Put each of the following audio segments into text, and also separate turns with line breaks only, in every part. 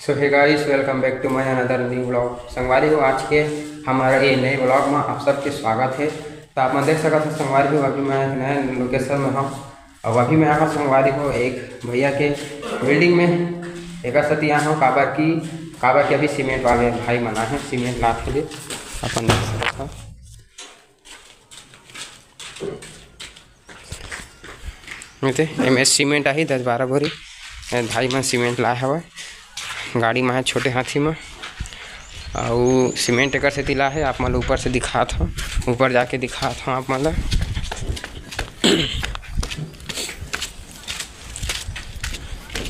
So hey guys, welcome back to my another new blog. संगवारी हो, आज के हमारा ये नए ब्लॉग में आप सबके स्वागत है। तो आप देख सकते हो संगवारी हो, अभी मैं एक नए लोकेशन में हूँ और अभी मैं आया संगवारी हो एक भैया के बिल्डिंग में एक सती आया हूँ। काबा के अभी सीमेंट वाले भाई मना है सीमेंट ला के लिए अपन देख सकते हो। MS सीमेंट आई 10-12 बोरी भाई मैं सीमेंट लाया हुआ गाड़ी में है छोटे हाथी में और सीमेंट एक से तिला है। आप मतलब ऊपर से दिखा था, ऊपर जाके दिखा था आप मतलब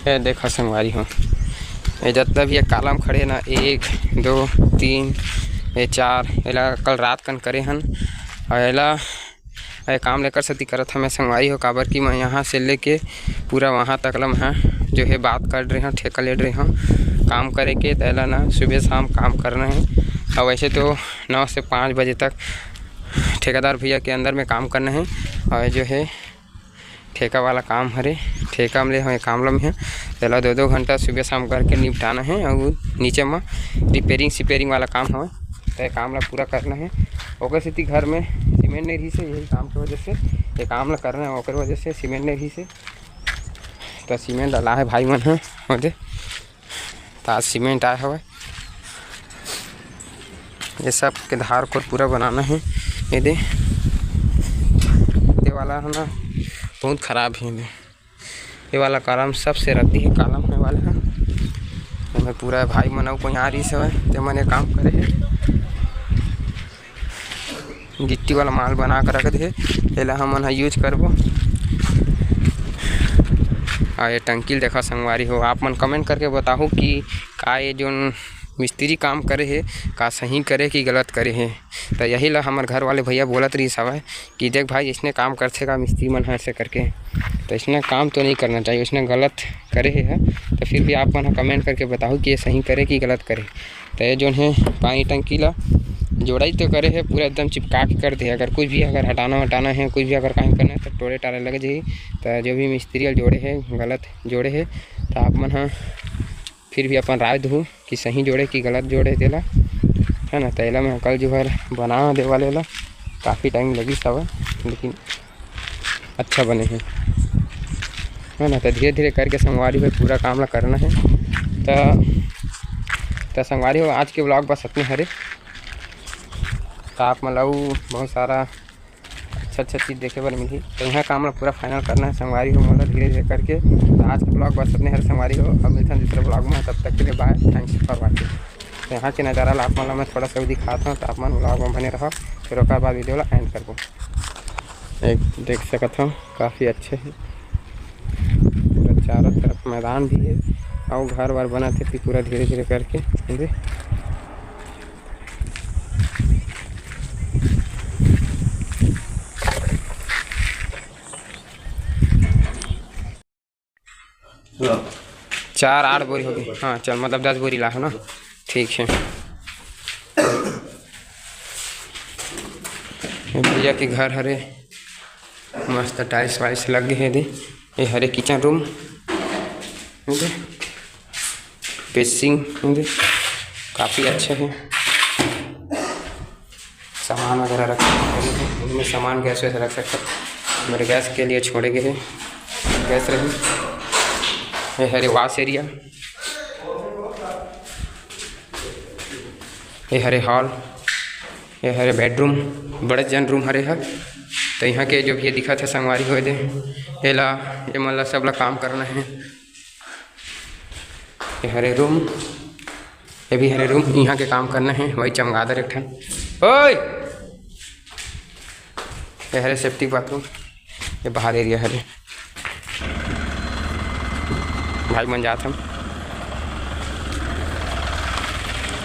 ये देखा संगवारी हो, ये जितना भी कालम खड़े ना 1 2 3 4 एला कल रात कन करे हन और एला काम लेकर सती करत हमें संगवारी हो। काबर की मैं यहाँ से लेके पूरा वहाँ तक लम है जो है बात कर रहे हैं, ठेका ले रहे हैं काम करे के। तैला ना सुबह शाम काम करना है और वैसे तो 9 से 5 बजे तक ठेकेदार भैया के अंदर में काम करना है। और जो है ठेका वाला काम हरे ठेका में ले हमें काम लम है तैला 2-2 घंटा सुबह शाम करके निपटाना है। और नीचे में रिपेयरिंग वाला काम है तो काम ला पूरा करना है। ओकर स्थिति घर में सीमेंट नहीं रही से यही काम की वजह से ये काम ला करना है, ओकर वजह से सीमेंट नहीं रही से तो सीमेंट डाला है भाई मन है दे तो आज सीमेंट आया हुआ ये सब के धार को पूरा बनाना है। ये दे वाला है ना बहुत ख़राब है, ये वाला कॉलम सबसे रद्दी है कॉलम है वाला है। मैं पूरा भाई मन को यहाँ रही से तो मैंने काम करे है गिट्टी वाला माल बना कर रख दे एला हमन यूज करबो। और ये टंकी देखा संगवारी हो, आप मन कमेंट करके बताओ कि का ये जो मिस्त्री काम करे है का सही करे कि गलत करे है। तो यही ला हमारे घर वाले भैया बोलत रही सब कि देख भाई इसने काम करते का मिस्त्री मन ऐसे करके तो इसने काम तो नहीं करना चाहिए, इसने गलत करे है। तो फिर भी आप मन कमेंट करके बताओ कि ये सही करे कि गलत करे। तो ये जो है पानी टंकी ला जोड़ाई तो करे है पूरा एकदम चिपका के कर दे। अगर कुछ भी अगर हटाना है कुछ भी अगर काम करना है तो टोड़े टारे लग जाए। तो जो भी मिस्त्री जोड़े है गलत जोड़े है तो आप मन हाँ फिर भी अपन राय दू कि सही जोड़े कि गलत जोड़े तेला है ना। तेला में कल जो है बना दे वाले ला काफ़ी टाइम लगी सब लेकिन अच्छा बने हैं है ना। तो धीरे धीरे करके संगवारी में पूरा काम ला करना है। तो संगवारी हो आज के ब्लॉग बस इतने हरे। तो आप मतलब बहुत सारा अच्छा चीज़ देखे पर मिली तो यहाँ काम पूरा फाइनल करना है संगवारी हो मतलब धीरे धीरे करके। तो आज के ब्लॉग बस इतने हर संगवारी हो, अब मिलते हैं दूसरे ब्लॉग में, तब तक के लिए बाय, थैंक्स फॉर वाचिंग। तो यहाँ के नज़ारा ला आप मतलब मैं थोड़ा सा दिखाता हूँ तो आप मन ब्लॉग में बने रहो, फिर उसके बाद वीडियो ला एंड करबो। एक देख सकते हो काफ़ी अच्छे है, पूरा चारों तरफ मैदान भी है और घर वर बना थे पूरा धीरे धीरे करके। 4-8 बोरी हो गई। हाँ चल मतलब 10 बोरी ला हो ना, ठीक है। भैया के घर हरे मस्त टाइल्स वाइल्स लग गए दे। ये हरे किचन रूम दे पेसिंग दे काफ़ी अच्छे हैं। सामान वगैरह रख सकते हैं, सामान गैस वैसे रख सकते। मेरे गैस के लिए छोड़े गए हैं गैस रही। ये हरे वाश एरिया, ये हरे हॉल, ये हरे बेडरूम, बड़े जन रूम हरे है। तो यहाँ के जो भी दिखा थे संगवारी हो दे एला ये मतलब सब ला काम करना है। ये हरे रूम, ये भी हरे रूम, यहाँ के काम करना है। वही चमगादड़ एक ठन ओए, ये हरे सेफ्टी बाथरूम, ये बाहर एरिया हरे भाई मन जात हम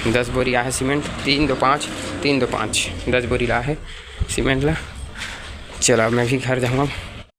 10 बोरी आ है सीमेंट 3 2 5 10 बोरी ला है सीमेंट ला। चलो मैं भी घर जाऊँगा।